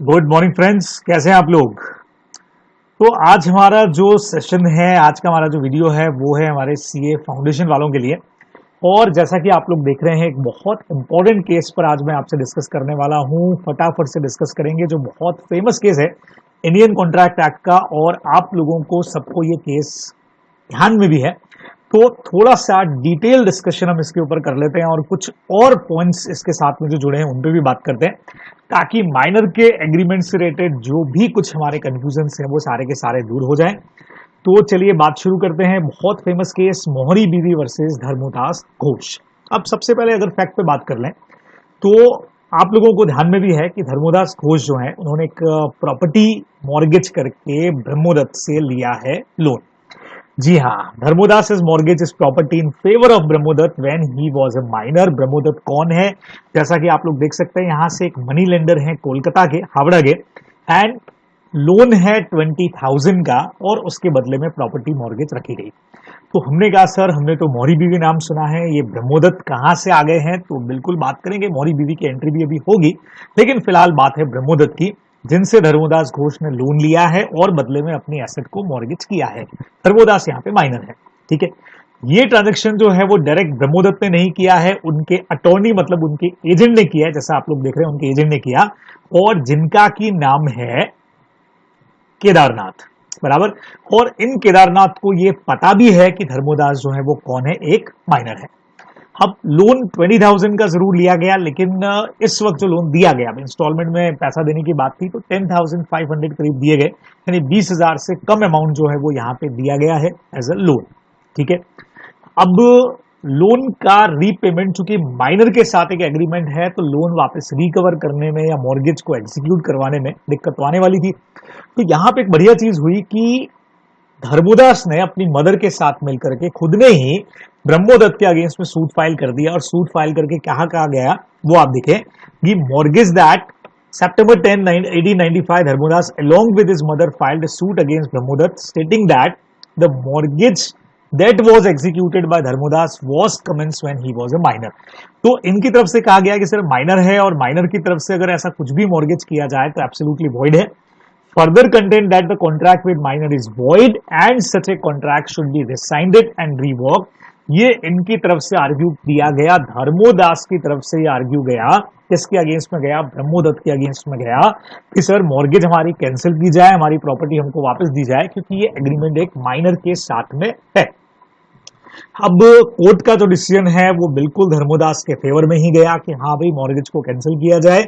Good morning friends, कैसे हैं आप लोग। तो आज हमारा जो सेशन है, आज का हमारा जो वीडियो है वो है हमारे सीए फाउंडेशन वालों के लिए। और जैसा कि आप लोग देख रहे हैं, एक बहुत इंपॉर्टेंट केस पर आज मैं आपसे डिस्कस करने वाला हूं। फटाफट से डिस्कस करेंगे, जो बहुत फेमस केस है इंडियन कॉन्ट्रैक्ट एक्ट का, और आप लोगों को सबको ये केस ध्यान में भी है। तो थोड़ा सा डिटेल डिस्कशन हम इसके ऊपर कर लेते हैं और कुछ और पॉइंट्स इसके साथ में जो जुड़े हैं उन पे भी बात करते हैं, ताकि माइनर के एग्रीमेंट से रिलेटेड जो भी कुछ हमारे कंफ्यूजन हैं वो सारे के सारे दूर हो जाएं। तो चलिए बात शुरू करते हैं। बहुत फेमस केस मोहरी बीवी वर्सेस धर्मोदास घोष। अब सबसे पहले अगर फैक्ट पे बात कर लें तो आप लोगों को ध्यान में भी है कि धर्मोदास घोष जो है, उन्होंने एक प्रॉपर्टी मॉर्गेज करके ब्रह्मोदत्त से लिया है लोन। जी हाँ, Dharmodas is mortgage is property in favour of Brahmodatta when he was a minor. Brahmodatta कौन है? जैसा कि आप लोग देख सकते हैं, यहां से एक मनी लेंडर है कोलकाता के, हावड़ा के, एंड लोन है 20,000 का, और उसके बदले में प्रॉपर्टी मॉर्गेज रखी गई। तो हमने कहा सर, हमने तो मौरी बीवी नाम सुना है, ये ब्रह्मोदत्त कहां से आ गए हैं? तो बिल्कुल बात करेंगे, मौरी बीवी की एंट्री भी अभी होगी, लेकिन फिलहाल बात है ब्रह्मोदत्त की, जिनसे धर्मोदास घोष ने लोन लिया है और बदले में अपनी एसेट को मॉर्गेज किया है। धर्मोदास यहाँ पे माइनर है, ठीक है। ये ट्रांजेक्शन जो है वो डायरेक्ट ब्रह्मोदत्त ने नहीं किया है, उनके अटॉर्नी मतलब उनके एजेंट ने किया है। जैसा आप लोग देख रहे हैं, उनके एजेंट ने किया, और जिनका की नाम है केदारनाथ, बराबर। और इन केदारनाथ को ये पता भी है कि धर्मोदास जो है वो कौन है, एक माइनर है। अब लोन 20,000 का जरूर लिया गया, लेकिन इस वक्त जो लोन दिया गया, इंस्टॉलमेंट में पैसा देने की बात थी, तो 10,500 करीब दिए गए, यानी 20,000 से कम अमाउंट जो है वो यहाँ पे दिया गया है एज अ लोन, ठीक है। अब लोन का रीपेमेंट, चूंकि माइनर के साथ एक एग्रीमेंट है, तो लोन वापस रिकवर करने में या मॉर्गेज को एग्जीक्यूट करवाने में दिक्कत तो आने वाली थी। तो यहां पे एक बढ़िया चीज हुई कि धर्मोदास ने अपनी मदर के साथ मिलकर के खुद ने ही ब्रह्मोदत्त के अगेंस्ट में सूट फाइल कर दिया, और सूट फाइल करके कहा गया वो आप देखें कि mortgage that September 10, 1895, Dharmodas along with his mother filed a suit against Brahmodatt stating that the mortgage that was executed by Dharmodas was commenced when he was a minor। तो इनकी तरफ से कहा गया कि सर माइनर है, और minor की तरफ से अगर ऐसा कुछ भी मॉर्गेज किया जाए तो एब्सोल्युटली वॉइड है। Further content that the contract with minor is void and such a contract should be rescinded and revoked। ये इनकी तरफ से आर्ग्यू दिया गया, धर्मोदास की तरफ से ये आर्ग्यू गया, किसके अगेंस्ट में गया? ब्रह्मोदत्त के अगेंस्ट में गया कि सर मॉर्गेज हमारी कैंसिल की जाए, हमारी प्रॉपर्टी हमको वापस दी जाए, क्योंकि ये एग्रीमेंट एक माइनर के साथ में है। अब कोर्ट का जो डिसीजन है वो बिल्कुल धर्मोदास के फेवर में ही गया कि हाँ भाई, मॉर्गेज को कैंसिल किया जाए।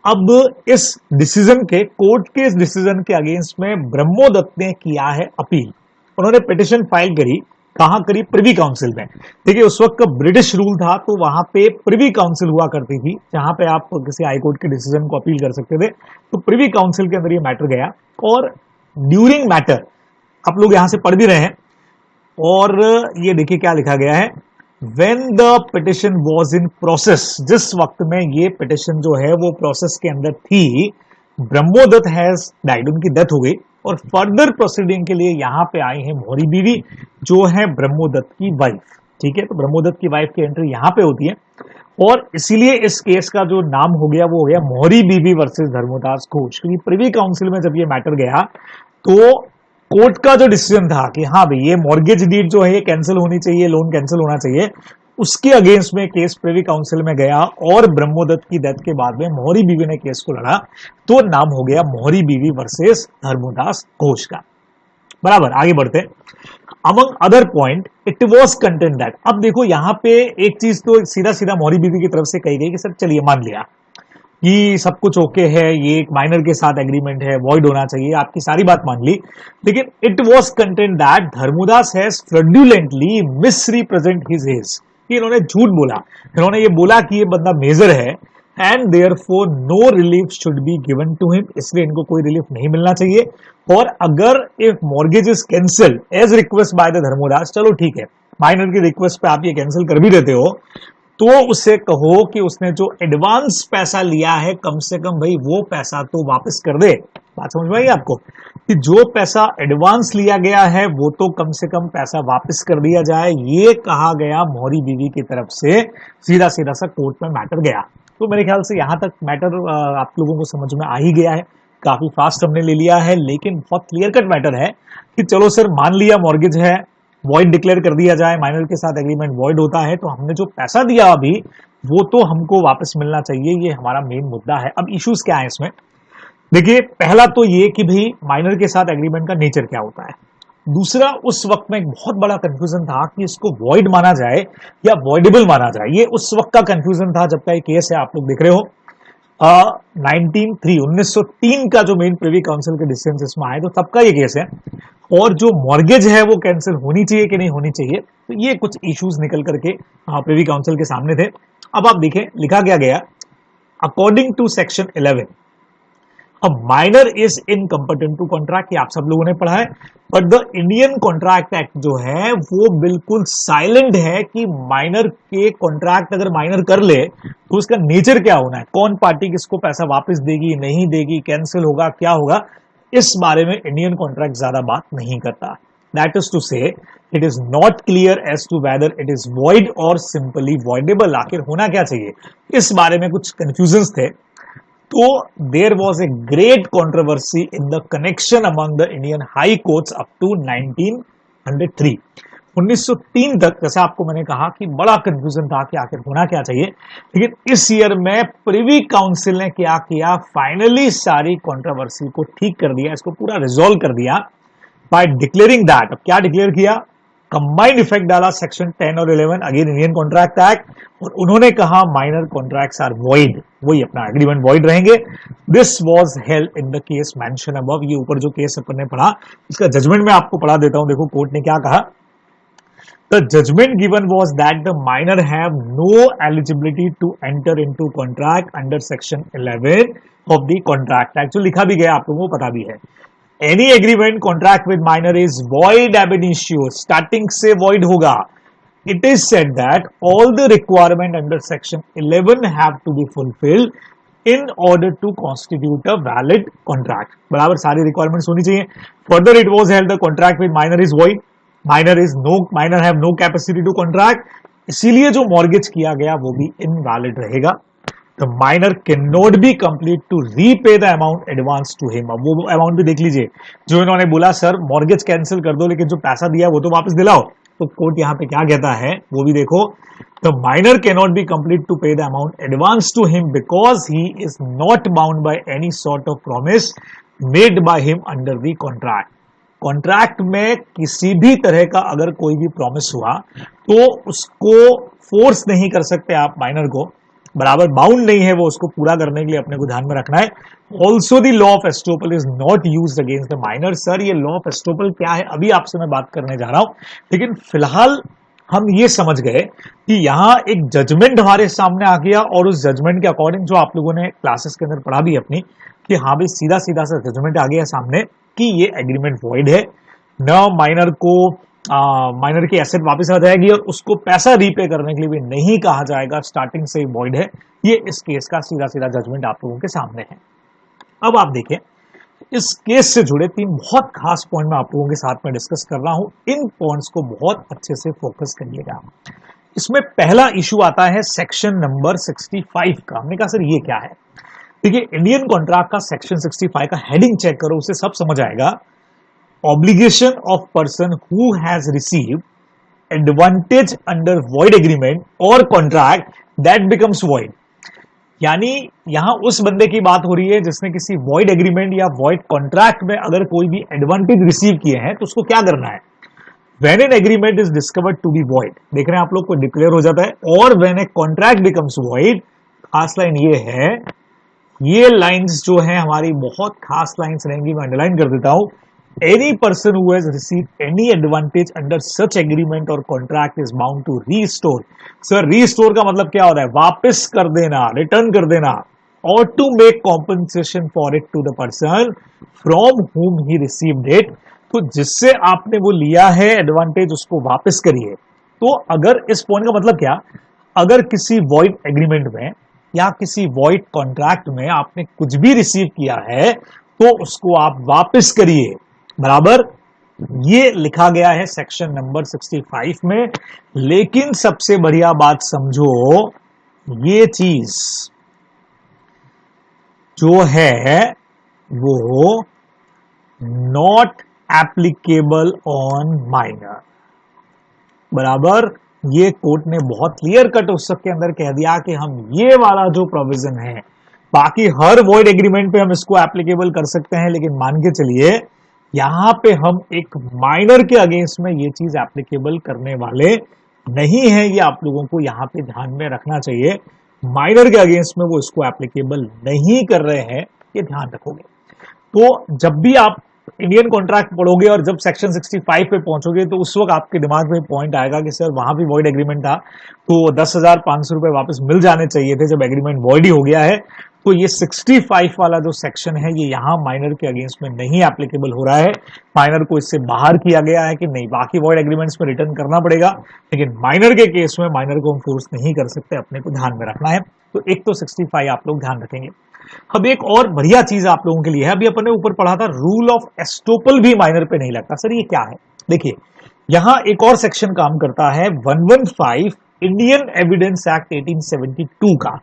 अब इस डिसीजन के, कोर्ट के इस डिसीजन के अगेंस्ट में ब्रह्मोदत्त ने किया है अपील। उन्होंने पिटिशन फाइल करी, कहां करी? प्रिवी काउंसिल में। देखिए, उस वक्त का ब्रिटिश रूल था, तो वहां पे प्रिवी काउंसिल हुआ करती थी, जहां पे आप किसी हाईकोर्ट के डिसीजन को अपील कर सकते थे। तो प्रिवी काउंसिल के अंदर ये मैटर गया, और ड्यूरिंग मैटर आप लोग यहां से पढ़ भी रहे हैं, और ये देखिए क्या लिखा गया है। When the petition was in process, जिस वक्त में ये पिटिशन जो है वो प्रोसेस के अंदर थी, ब्रह्मोदत्त हैज डाइड, उनकी डेथ हो गई, और फर्दर प्रोसीडिंग के लिए यहाँ पे आई है मौरी बीवी, जो है ब्रह्मोदत्त की वाइफ, ठीक है। तो ब्रह्मोदत्त की वाइफ की एंट्री यहाँ पे होती है, और इसीलिए इस केस का जो नाम हो गया वो हो गया मौरी बीवी वर्सेस धर्मोदास घोष। क्योंकि प्रिवी काउंसिल में जब ये मैटर गया, तो कोर्ट का जो डिसीजन था कि हाँ भाई, ये मॉर्गेज डीड जो है ये कैंसिल होनी चाहिए, लोन कैंसिल होना चाहिए, उसके अगेंस्ट में केस प्रिवी काउंसिल में गया, और ब्रह्मोदत्त की डेथ के बाद में मोहरी बीवी ने केस को लड़ा, तो नाम हो गया मोहरी बीवी वर्सेस धर्मोदास घोष का। बराबर, आगे बढ़ते। Among other point it was content that, अब देखो यहाँ पे एक चीज तो सीधा सीधा मोहरी बीवी की तरफ से कही गई कि सर चलिए मान लिया कि सब कुछ ओके है, ये एक माइनर के साथ एग्रीमेंट है, वॉइड होना चाहिए, आपकी सारी बात मान ली, लेकिन it was content that Dharmodas has fraudulently misrepresent his age, कि इन्होंने झूठ बोला, इन्होंने ये बोला कि ये बंदा मेजर है, and therefore no relief should be given to him, इसलिए इनको कोई रिलीफ नहीं मिलना चाहिए। और अगर if mortgage is cancel as request by the Dharmodas, चलो ठीक है, माइनर की रिक्वेस्ट पे आप ये कैंसिल कर भी देते हो, तो उससे कहो कि उसने जो एडवांस पैसा लिया है, कम से कम भाई वो पैसा तो वापस कर दे। बात समझ में आई आपको? कि जो पैसा एडवांस लिया गया है वो तो कम से कम पैसा वापस कर दिया जाए, ये कहा गया मौरी बीवी की तरफ से, सीधा सीधा सा कोर्ट में मैटर गया। तो मेरे ख्याल से यहाँ तक मैटर आप लोगों को समझ में आ ही गया है। काफी फास्ट हमने ले लिया है, लेकिन बहुत क्लियर कट मैटर है कि चलो सर मान लिया मॉर्गेज है, वॉइड डिक्लेयर कर दिया जाए, माइनर के साथ एग्रीमेंट वॉइड होता है, तो हमने जो पैसा दिया अभी वो तो हमको वापस मिलना चाहिए, ये हमारा मेन मुद्दा है। अब इश्यूज क्या है इसमें, देखिए पहला तो ये कि भाई माइनर के साथ एग्रीमेंट का नेचर क्या होता है। दूसरा, उस वक्त में एक बहुत बड़ा कंफ्यूजन था कि इसको वॉइड माना जाए या वॉइडेबल माना जाए। ये उस वक्त का कंफ्यूजन था जब का ये केस है, आप लोग देख रहे हो 1903 का जो मेन प्रिवी काउंसिल के डिसीजन इसमें आए, तो तब का ये केस है। और जो मॉर्गेज है वो कैंसिल होनी चाहिए कि नहीं होनी चाहिए, तो ये कुछ इश्यूज निकल करके प्रिवी काउंसिल के सामने थे। अब आप देखें लिखा क्या गया, अकॉर्डिंग टू सेक्शन 11 अब minor is incompetent to contract, आप सब लोगों ने पढ़ा है। But the Indian contract act जो है वो बिल्कुल साइलेंट है कि माइनर के कॉन्ट्रैक्ट अगर माइनर कर ले तो उसका नेचर क्या होना है, कौन पार्टी किसको पैसा वापस देगी नहीं देगी, कैंसिल होगा क्या होगा, इस बारे में इंडियन कॉन्ट्रैक्ट ज्यादा बात नहीं करता। That is to say it is not clear as to whether it is void or simply voidable, आखिर होना क्या चाहिए, इस बारे में कुछ कंफ्यूजन थे। तो there was a great controversy in the connection among the Indian high courts up to 1903 1903 तक। जैसे आपको मैंने कहा कि बड़ा कंफ्यूजन था कि आखिर होना क्या चाहिए, लेकिन इस ईयर में प्रिवी काउंसिल ने क्या किया, फाइनली सारी कंट्रोवर्सी को ठीक कर दिया, इसको पूरा रिजॉल्व कर दिया बाय डिक्लेयरिंग दैट। अब क्या डिक्लेयर किया, कंबाइंड इफेक्ट डाला सेक्शन 10 और 11 अगेन इंडियन कॉन्ट्रैक्ट एक्ट, और उन्होंने कहा माइनर कॉन्ट्रैक्ट्स आर वॉइड, वही अपना एग्रीमेंट वॉइड रहेंगे। This was held in the case mention above, ये ऊपर जो केस अपन ने पढ़ा इसका जजमेंट मैं आपको पढ़ा देता हूं। देखो कोर्ट ने क्या कहा, the judgement given was that the minor have no eligibility to enter into contract under section 11 of the contract act, जो लिखा भी गया आप लोगों को पता भी है। Any agreement contract with minor is void एब इनिशियो, स्टार्टिंग से वॉइड होगा। It is said that all the requirement under section 11 have to be fulfilled in order to constitute a valid contract, बराबर सारी requirements होनी चाहिए। Further it was held the contract with minor is void, minor have no capacity to contract, इसीलिए जो mortgage किया गया वो भी invalid रहेगा। The minor cannot be complete to repay the amount advanced to him, अब वो amount भी देख लीजिए, जो इन्होंने बोला सर mortgage cancel कर दो लेकिन जो पैसा दिया वो तो वापस दिलाओ, तो कोर्ट यहां पे क्या कहता है वो भी देखो, the minor can not be compelled to pay the amount advance to him because he is not bound by any sort of promise made by him under the contract. Contract में किसी भी तरह का अगर कोई भी प्रॉमिस हुआ तो उसको फोर्स नहीं कर सकते आप माइनर को, बराबर बाउंड नहीं है वो उसको पूरा करने के लिए, अपने को ध्यान में रखना है। Also the law of estoppel is not used against the minor. Sir ये लॉ ऑफ एस्टोपल क्या है अभी आपसे मैं बात करने जा रहा हूं, लेकिन फिलहाल हम ये समझ गए कि यहां एक जजमेंट हमारे सामने आ गया और उस जजमेंट के अकॉर्डिंग जो आप लोगों ने क्लासेस के अंदर पढ़ा भी अपनी कि हाँ भाई सीधा सीधा सा जजमेंट आ गया सामने कि ये एग्रीमेंट वॉइड है, न माइनर को माइनर की एसेट वापस आ जाएगी और उसको पैसा रीपे करने के लिए भी नहीं कहा जाएगा, स्टार्टिंग से ही वॉइड है। ये इस केस का सीधा सीधा जजमेंट आप लोगों के सामने है। अब आप देखें इस केस से जुड़े 3 बहुत खास पॉइंट मैं आप लोगों के साथ में डिस्कस कर रहा हूं, इन पॉइंट्स को बहुत अच्छे से फोकस करिएगा। इसमें पहला इशू आता है सेक्शन नंबर 65 का। हमने कहा सर ये क्या है, देखिए इंडियन कॉन्ट्रैक्ट का सेक्शन 65 का हेडिंग चेक करो, उसे सब समझ आएगा। Obligation of person who has received advantage under void agreement or contract that becomes void, यानी यहां उस बंदे की बात हो रही है जिसने किसी void agreement या void contract में अगर कोई भी एडवांटेज रिसीव किए हैं तो उसको क्या करना है, when an agreement is discovered to be void, देख रहे हैं आप लोग को डिक्लेयर हो जाता है, और when a contract becomes void, खास लाइन ये है, ये लाइंस जो है हमारी बहुत खास लाइंस रहेंगी, मैं अंडरलाइन कर देता हूं। Any person who has received any advantage under such agreement or contract is bound to restore. Sir, restore का मतलब क्या होता है, वापस कर देना, रिटर्न कर देना, or to make compensation for it to the person from whom he received it. तो जिससे आपने वो लिया है एडवांटेज उसको वापस करिए। तो अगर इस पॉइंट का मतलब क्या, अगर किसी void agreement में या किसी void contract में आपने कुछ भी रिसीव किया है तो उसको आप वापस करिए, बराबर ये लिखा गया है सेक्शन नंबर 65 में। लेकिन सबसे बढ़िया बात समझो, ये चीज जो है वो नॉट एप्लीकेबल ऑन माइनर। बराबर, ये कोर्ट ने बहुत क्लियर कट उसके अंदर कह दिया कि हम ये वाला जो प्रोविजन है, बाकी हर वॉइड एग्रीमेंट पे हम इसको एप्लीकेबल कर सकते हैं, लेकिन मान के चलिए यहां पे हम एक माइनर के अगेंस्ट में ये चीज एप्लीकेबल करने वाले नहीं है। ये आप लोगों को यहां पे ध्यान में रखना चाहिए। माइनर के अगेंस्ट में वो इसको एप्लीकेबल नहीं कर रहे हैं, ये ध्यान रखोगे। तो जब भी आप इंडियन कॉन्ट्रैक्ट पढ़ोगे और जब सेक्शन 65 पे पहुंचोगे तो उस वक्त आपके दिमाग में पॉइंट आएगा कि सर वहां भी वॉइड एग्रीमेंट था, तो 10,500 रुपए वापस मिल जाने चाहिए थे जब एग्रीमेंट वॉइड ही हो गया है। तो ये 65 वाला जो सेक्शन है ये यहाँ माइनर के अगेंस्ट में नहीं एप्लीकेबल हो रहा है। माइनर को इससे बाहर किया गया है कि नहीं, बाकी वॉइड एग्रीमेंट्स में रिटर्न करना पड़ेगा, लेकिन माइनर के केस में माइनर को हम फोर्स नहीं कर सकते, अपने को ध्यान में रखना है। तो एक तो 65 आप लोग ध्यान रखेंगे। अब एक और बढ़िया चीज आप लोगों के लिए है, अभी अपन ने ऊपर पढ़ा था रूल ऑफ एस्टोपल भी माइनर पे नहीं लगता। सर ये क्या है? देखिए यहां एक और सेक्शन काम करता है 115 इंडियन एविडेंस एक्ट 1872 का।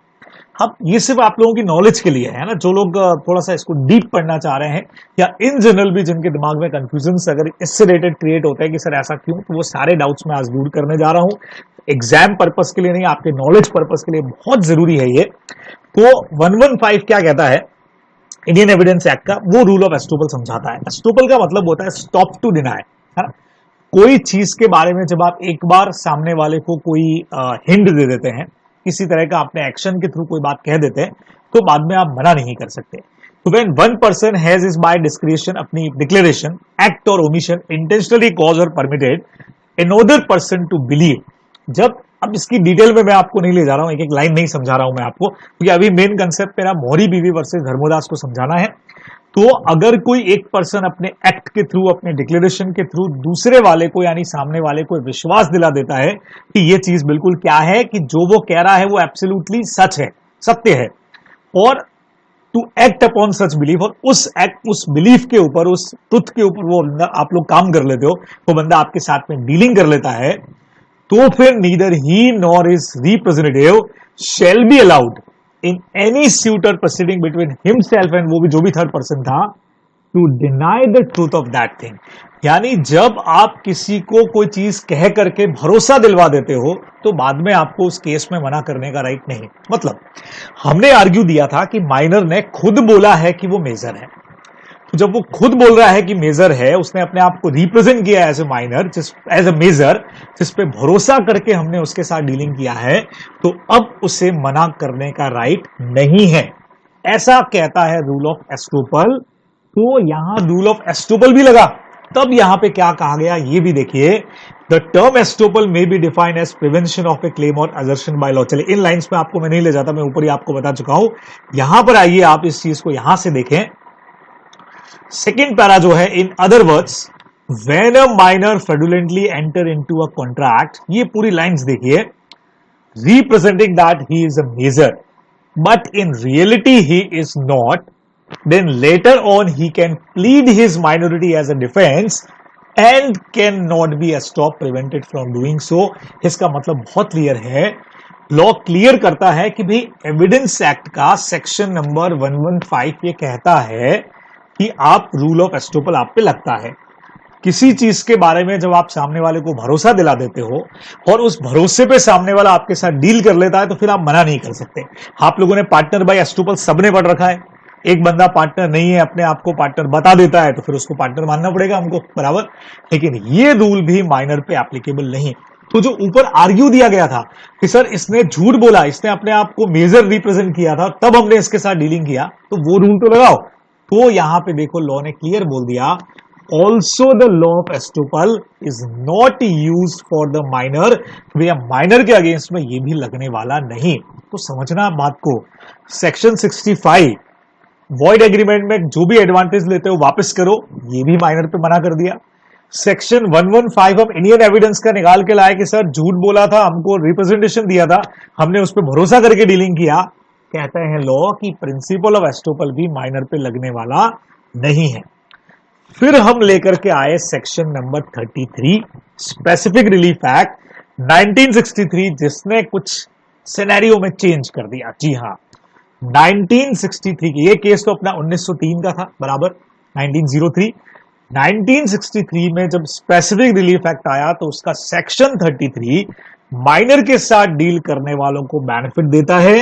अब ये सिर्फ आप लोगों की नॉलेज के लिए है ना, जो लोग थोड़ा सा इसको डीप पढ़ना चाह रहे हैं या इन जनरल भी जिनके दिमाग में कंफ्यूजन अगर इससे रिलेटेड क्रिएट होता है कि सर ऐसा क्यों, तो वो सारे डाउट्स मैं आज दूर करने जा रहा हूं। एग्जाम पर्पस के लिए नहीं, आपके नॉलेज पर्पस के लिए बहुत जरूरी है ये। तो 115 क्या कहता है इंडियन एविडेंस एक्ट का, वो रूल ऑफ एस्टोपल समझाता है। एस्टोपल का मतलब होता है स्टॉप टू डिनाई, है ना। कोई चीज के बारे में जब आप एक बार सामने वाले को कोई हिंट दे देते हैं, किसी तरह का अपने एक्शन के थ्रू कोई बात कह देते हैं, तो बाद में आप मना नहीं कर सकते। तो when one person has is by discretion अपनी declaration act or omission intentionally cause or permitted another person to believe, जब अब इसकी डिटेल में मैं आपको नहीं ले जा रहा हूं, एक एक लाइन नहीं समझा रहा हूं मैं आपको, क्योंकि अभी मेन कंसेप्ट मेरा मोहरी बीवी वर्सेस धर्मोदास को समझाना है। तो अगर कोई एक पर्सन अपने एक्ट के थ्रू, अपने डिक्लेरेशन के थ्रू दूसरे वाले को यानी सामने वाले को विश्वास दिला देता है कि ये चीज बिल्कुल क्या है, कि जो वो कह रहा है वो एब्सोल्युटली सच है, सत्य है, और to act upon such belief, और उस एक्ट, उस बिलीफ के ऊपर, उस ट्रुथ के ऊपर वो बंदा, आप लोग काम कर लेते हो, वो बंदा आपके साथ में डीलिंग कर लेता है, तो फिर neither he nor his representative shall be allowed in any suit or proceeding between himself and, वो भी जो भी थर्ड पर्सन था, to deny the truth of that thing. यानी जब आप किसी को कोई चीज कह करके भरोसा दिलवा देते हो, तो बाद में आपको उस केस में मना करने का राइट नहीं। मतलब हमने आर्ग्यू दिया था कि माइनर ने खुद बोला है कि वो मेजर है, तो जब वो खुद बोल रहा है कि मेजर है, उसने अपने आप को रिप्रेजेंट किया as a minor, as a major, जिस पे भरोसा करके हमने उसके साथ डीलिंग किया है, तो अब उसे मना करने का राइट नहीं है, ऐसा कहता है रूल ऑफ एस्टोपल। तो यहां रूल ऑफ एस्टोपल भी लगा। तब यहां पे क्या कहा गया ये भी देखिए, the term estoppel may be defined as prevention of a claim or assertion by law. चलिए इन लाइंस में आपको मैं नहीं ले जाता, मैं ऊपर ही आपको बता चुका हूं। यहां पर आइए आप इस चीज को यहां से देखें, सेकेंड पैरा जो है, in other words when a minor fraudulently enter into a contract, ये पूरी लाइंस देखिए, representing that he is a major but in reality he is not, then later on he can plead his minority as a defense and cannot be stopped prevented from doing so। इसका मतलब बहुत clear है, law clear करता है कि भाई evidence act का section number 115 ये कहता है कि आप रूल ऑफ एस्टोपल आप पे लगता है। किसी चीज के बारे में जब आप सामने वाले को भरोसा दिला देते हो और उस भरोसे पे सामने वाला आपके साथ डील कर लेता है, तो फिर आप मना नहीं कर सकते। आप लोगों ने पार्टनर बाय एस्टोपल सबने पढ़ रखा है, एक बंदा पार्टनर नहीं है, अपने आप को पार्टनर बता देता है, तो फिर उसको पार्टनर मानना पड़ेगा हमको, बराबर। लेकिन ये रूल भी माइनर पे एप्लीकेबल नहीं। तो जो ऊपर आर्ग्यू दिया गया था कि सर इसने झूठ बोला, इसने अपने आप को मेजर रिप्रेजेंट किया था, तब हमने इसके साथ डीलिंग किया, तो वो रूल तो लगाओ। तो यहां पे देखो लॉ ने क्लियर बोल दिया, also the law of estoppel is not used for the minor। भैया माइनर के अगेंस्ट में ये भी लगने वाला नहीं। तो समझना बात को, सेक्शन 65 वॉइड एग्रीमेंट में जो भी एडवांटेज लेते हो वापस करो, ये भी माइनर पे मना कर दिया। सेक्शन 115 हम इंडियन एविडेंस का निकाल के लाए कि सर झूठ बोला था, हमको रिप्रेजेंटेशन दिया था, हमने उस पर भरोसा करके डीलिंग किया, कहते हैं लॉ की प्रिंसिपल ऑफ एस्टोपल भी माइनर पे लगने वाला नहीं है। फिर हम लेकर के आए section number 33 specific relief act 1963, जिसने कुछ सिनेरियो में चेंज कर दिया। जी हां, 1963 की, ये केस तो अपना 1903 का था बराबर, 1903। 1963 में जब स्पेसिफिक रिलीफ एक्ट आया तो उसका सेक्शन 33 माइनर के साथ डील करने वालों को बेनिफिट देता है।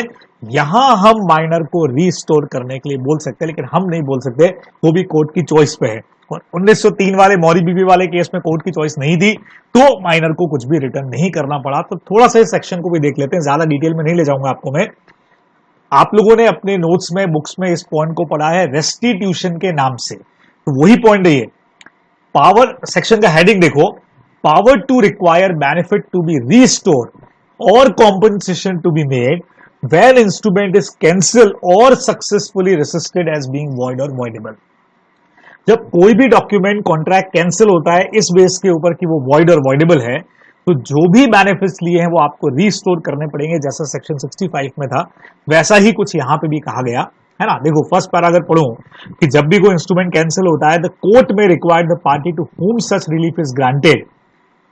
यहां हम माइनर को रीस्टोर करने के लिए बोल सकते हैं, लेकिन हम नहीं बोल सकते, वो भी कोर्ट की चॉइस पे है। और 1903 वाले मौरी बीबी वाले केस में कोर्ट की चॉइस नहीं थी, तो माइनर को कुछ भी रिटर्न नहीं करना पड़ा। तो थोड़ा सा इस सेक्शन को भी देख लेते हैं, ज्यादा डिटेल में नहीं ले जाऊंगा आपको मैं। आप लोगों ने अपने नोट्स में, बुक्स में इस पॉइंट को पढ़ा है रेस्टिट्यूशन के नाम से, तो वही पॉइंट है ये। पावर, सेक्शन का हेडिंग देखो, power to require benefit to be restore और compensation to be made when instrument is cancel और successfully resisted as being void और वॉइडेबल। जब कोई भी डॉक्यूमेंट कॉन्ट्रैक्ट कैंसिल होता है इस बेस के ऊपर कि वो वॉइड और वॉइडेबल है, तो जो भी बेनिफिट्स लिए हैं वो आपको रीस्टोर करने पड़ेंगे, जैसा सेक्शन 65 में था वैसा ही कुछ यहां पे भी कहा गया है ना। देखो फर्स्ट पैरा अगर पढ़ूं कि जब भी कोई इंस्ट्रूमेंट कैंसिल होता है, the court may required the party to whom such relief is granted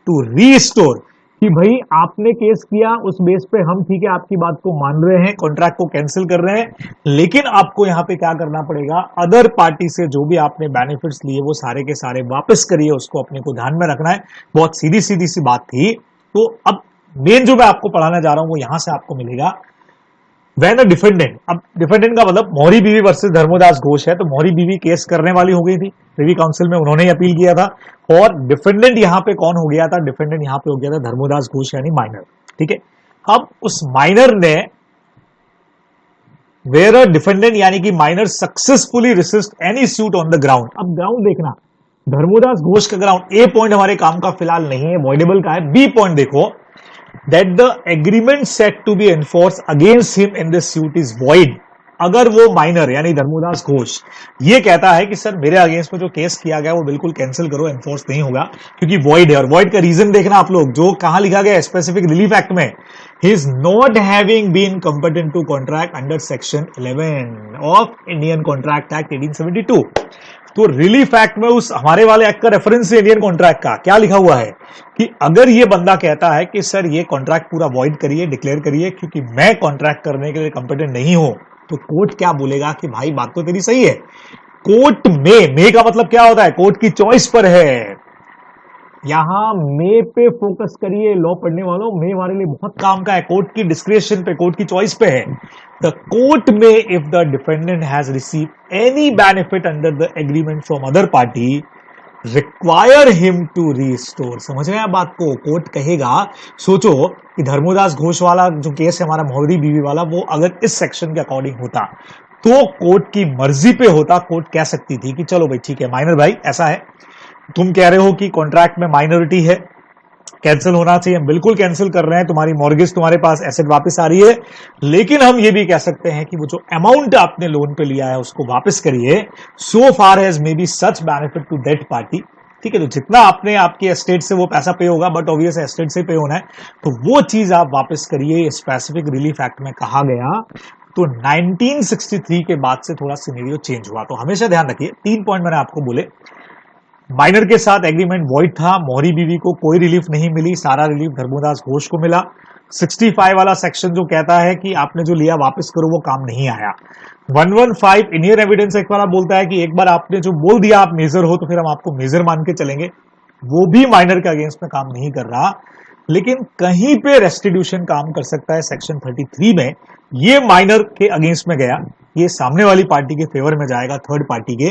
to restore, कि भाई आपने केस किया उस बेस पे हम ठीक है आपकी बात को मान रहे हैं, कॉन्ट्रैक्ट को कैंसिल कर रहे हैं, लेकिन आपको यहां पे क्या करना पड़ेगा, अदर पार्टी से जो भी आपने बेनिफिट्स लिए वो सारे के सारे वापस करिए, उसको अपने को ध्यान में रखना है। बहुत सीधी सीधी सी बात थी। तो अब मेन जो मैं आपको पढ़ाने जा रहा हूं वो यहां से आपको मिलेगा। वैन अ डिफेंडेंट, अब डिफेंडेंट का मतलब मौरी बीवी वर्सेस धर्मोदास घोष है, तो मौरी बीवी केस करने वाली हो गई थी प्रिवी काउंसिल में, उन्होंने ही अपील किया था, और डिफेंडेंट यहां पे कौन हो गया था, डिफेंडेंट यहां पे हो गया था धर्मोदास घोष यानी माइनर। ठीक है, अब उस माइनर ने, वेयर अ डिफेंडेंट यानी कि minor successfully resist any suit on the ground. अब ग्राउंड देखना, धर्मोदास घोष का ग्राउंड, ए पॉइंट हमारे काम का फिलहाल नहीं है, वॉइडेबल का है। बी पॉइंट देखो, that the agreement set to be enforced against him in this suit is void। अगर वो माइनर यानी धर्मोदास घोष ये कहता है कि सर मेरे अगेंस्ट में जो केस किया गया वो बिल्कुल कैंसिल करो, एनफोर्स नहीं होगा क्योंकि वॉइड है, और वॉइड का रीजन देखना आप लोग, जो कहां लिखा गया स्पेसिफिक रिलीफ एक्ट में, he is not having been competent to contract under section 11 of Indian contract act 1872। तो रिलीफ एक्ट में उस हमारे वाले एक्ट का रेफरेंस है इंडियन कॉन्ट्रैक्ट का, क्या लिखा हुआ है कि अगर ये बंदा कहता है कि सर ये कॉन्ट्रैक्ट पूरा वॉइड करिए, डिक्लेयर करिए क्योंकि मैं कॉन्ट्रैक्ट करने के लिए कंपेटेंट नहीं हूं, तो कोर्ट क्या बोलेगा कि भाई बात तो तेरी सही है। कोर्ट में का मतलब क्या होता है, कोर्ट की चॉइस पर है। यहां मे पे फोकस करिए लॉ पढ़ने वालों, मे हमारे लिए बहुत काम का है, कोर्ट की डिस्क्रिप्शन पे, कोर्ट की चॉइस पे है। The court may if the defendant has receive any benefit under the agreement from other party require him to restore. समझ रहे हैं आप बात को, कोर्ट कहेगा, सोचो कि धर्मोदास घोष वाला जो केस है हमारा मौरी बीवी वाला, वो अगर इस सेक्शन के अकॉर्डिंग होता तो कोर्ट की मर्जी पे होता, कोर्ट कह सकती थी कि चलो भाई ठीक है माइनर भाई ऐसा है, तुम कह रहे हो कि कॉन्ट्रैक्ट में माइनॉरिटी है, कैंसिल होना चाहिए, हम बिल्कुल कैंसिल कर रहे हैं, तुम्हारी मॉर्गेज तुम्हारे पास एसेट वापस आ रही है, लेकिन हम ये भी कह सकते हैं कि वो जो अमाउंट आपने लोन पे लिया है उसको वापस करिए, so far as may be such benefit to that party. ठीक है, तो जितना आपने आपके एस्टेट से वो पैसा पे होगा, बट ऑब्वियस एस्टेट से पे होना है, तो वो चीज आप वापस करिए, स्पेसिफिक रिलीफ एक्ट में कहा गया। तो 1963 के बाद से थोड़ा सिनेरियो चेंज हुआ। तो हमेशा ध्यान रखिए, 3 पॉइंट मैंने आपको बोले, माइनर के साथ एग्रीमेंट वॉइड था, मौरी बीवी को कोई रिलीफ नहीं मिली, सारा रिलीफ धर्मोदास घोष को मिला। 65 वाला सेक्शन जो कहता है कि आपने जो लिया वापस करो, वो काम नहीं आया। 115 इंडियन एविडेंस एक्ट वाला बोलता है कि एक बार आपने जो बोल दिया आप मेजर हो तो फिर हम आपको मेजर मान के चलेंगे, वो भी माइनर के अगेंस्ट में काम नहीं कर रहा। लेकिन कहीं पे रेस्टिट्यूशन काम कर सकता है, सेक्शन 33 में ये माइनर के अगेंस्ट में गया, ये सामने वाली पार्टी के फेवर में जाएगा, थर्ड पार्टी के,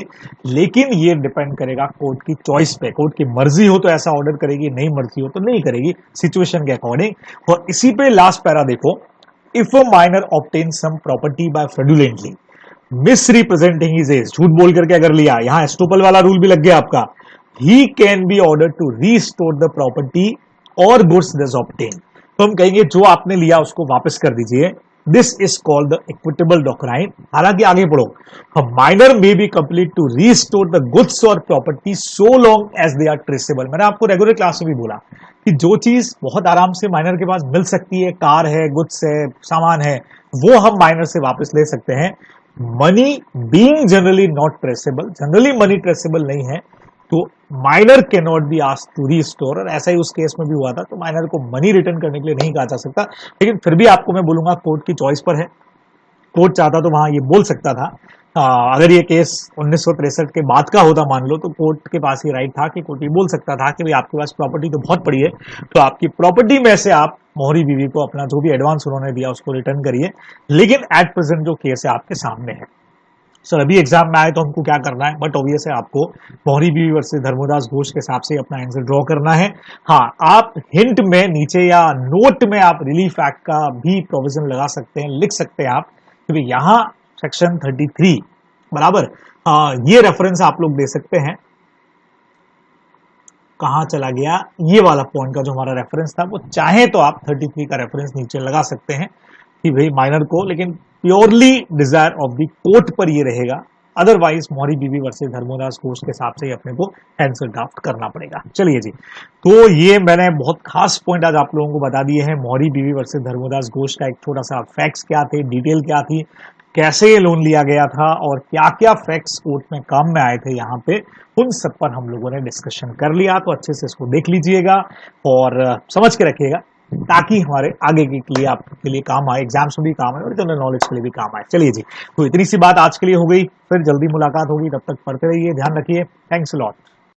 लेकिन ये डिपेंड करेगा कोर्ट की चॉइस पे, कोर्ट की मर्जी हो तो ऐसा ऑर्डर करेगी, नहीं मर्जी हो तो नहीं करेगी, सिचुएशन के अकॉर्डिंग। और इसी पे लास्ट पैरा देखो, if a minor obtain sum property bye fraudulently miss representing his age, झूठ बोल करके अगर लिया, यहां एस्टोपल वाला रूल भी लग गया आपका, he can be order to restore the property or goods this obtain. तो हम कहेंगे जो आपने लिया उसको वापस कर दीजिए, this is called the equitable doctrine. हालांकि आगे पढ़ो, minor may be compelled to restore the goods और property so long as they are traceable. मैंने आपको रेगुलर क्लास में भी बोला कि जो चीज बहुत आराम से माइनर के पास मिल सकती है, कार है, गुड्स है, सामान है, वो हम माइनर से वापस ले सकते हैं। Money being generally not traceable, generally money traceable नहीं है, तो minor can not be asked to restore, और ऐसा ही उस केस में भी हुआ था, तो माइनर को मनी रिटर्न करने के लिए नहीं कहा जा सकता। लेकिन फिर भी आपको मैं बोलूंगा कोर्ट की चॉइस पर है, कोर्ट चाहता तो वहां ये बोल सकता था। अगर ये केस 1963 के बाद का होता मान लो, तो कोर्ट के पास ये राइट था कि कोर्ट ये बोल सकता था कि भाई आपके पास प्रॉपर्टी तो बहुत पड़ी है, तो आपकी प्रॉपर्टी में से आप मोहरी बीवी को अपना जो भी एडवांस उन्होंने दिया उसको रिटर्न करिए। लेकिन एट प्रेजेंट जो केस है आपके सामने है, सर अभी एग्जाम में आए तो हमको क्या करना है, बट ऑब्वियस है आपको मोहरी बीवी वर्सेस धर्मोदास घोष के हिसाब से अपना आंसर ड्रॉ करना है। हाँ, आप हिंट में नीचे या नोट में आप रिलीफ एक्ट का भी प्रोविजन लगा सकते हैं, लिख सकते हैं आप, क्योंकि यहाँ सेक्शन 33 बराबर ये रेफरेंस आप लोग दे सकते हैं। कहां चला गया ये वाला पॉइंट का जो हमारा रेफरेंस था, वो चाहे तो आप 33 का रेफरेंस नीचे लगा सकते हैं कि भाई माइनर को, लेकिन purely desire of the court पर ये रहेगा। अदरवाइज मोहरी बीवी वर्सेस धर्मोदास घोष के हिसाब से अपने को आंसर ड्राफ्ट करना पड़ेगा। चलिए जी, तो ये मैंने बहुत खास पॉइंट आज आप लोगों को बता दिए हैं। मोहरी बीवी वर्सेस धर्मोदास घोष का एक छोटा सा फैक्ट्स क्या थे, डिटेल क्या थी, कैसे ये लोन लिया गया था और क्या क्या फैक्ट्स कोर्ट में काम में आए थे यहाँ पे, उन सब पर हम लोगों ने डिस्कशन कर लिया। तो अच्छे से इसको देख लीजिएगा और समझ के रखिएगा, ताकि हमारे आगे के लिए आपके लिए काम आए, एग्जाम्स में भी काम आए और जनरल नॉलेज के लिए भी काम आए। चलिए जी, तो इतनी सी बात आज के लिए हो गई, फिर जल्दी मुलाकात होगी, तब तक पढ़ते रहिए, ध्यान रखिए। Thanks a lot.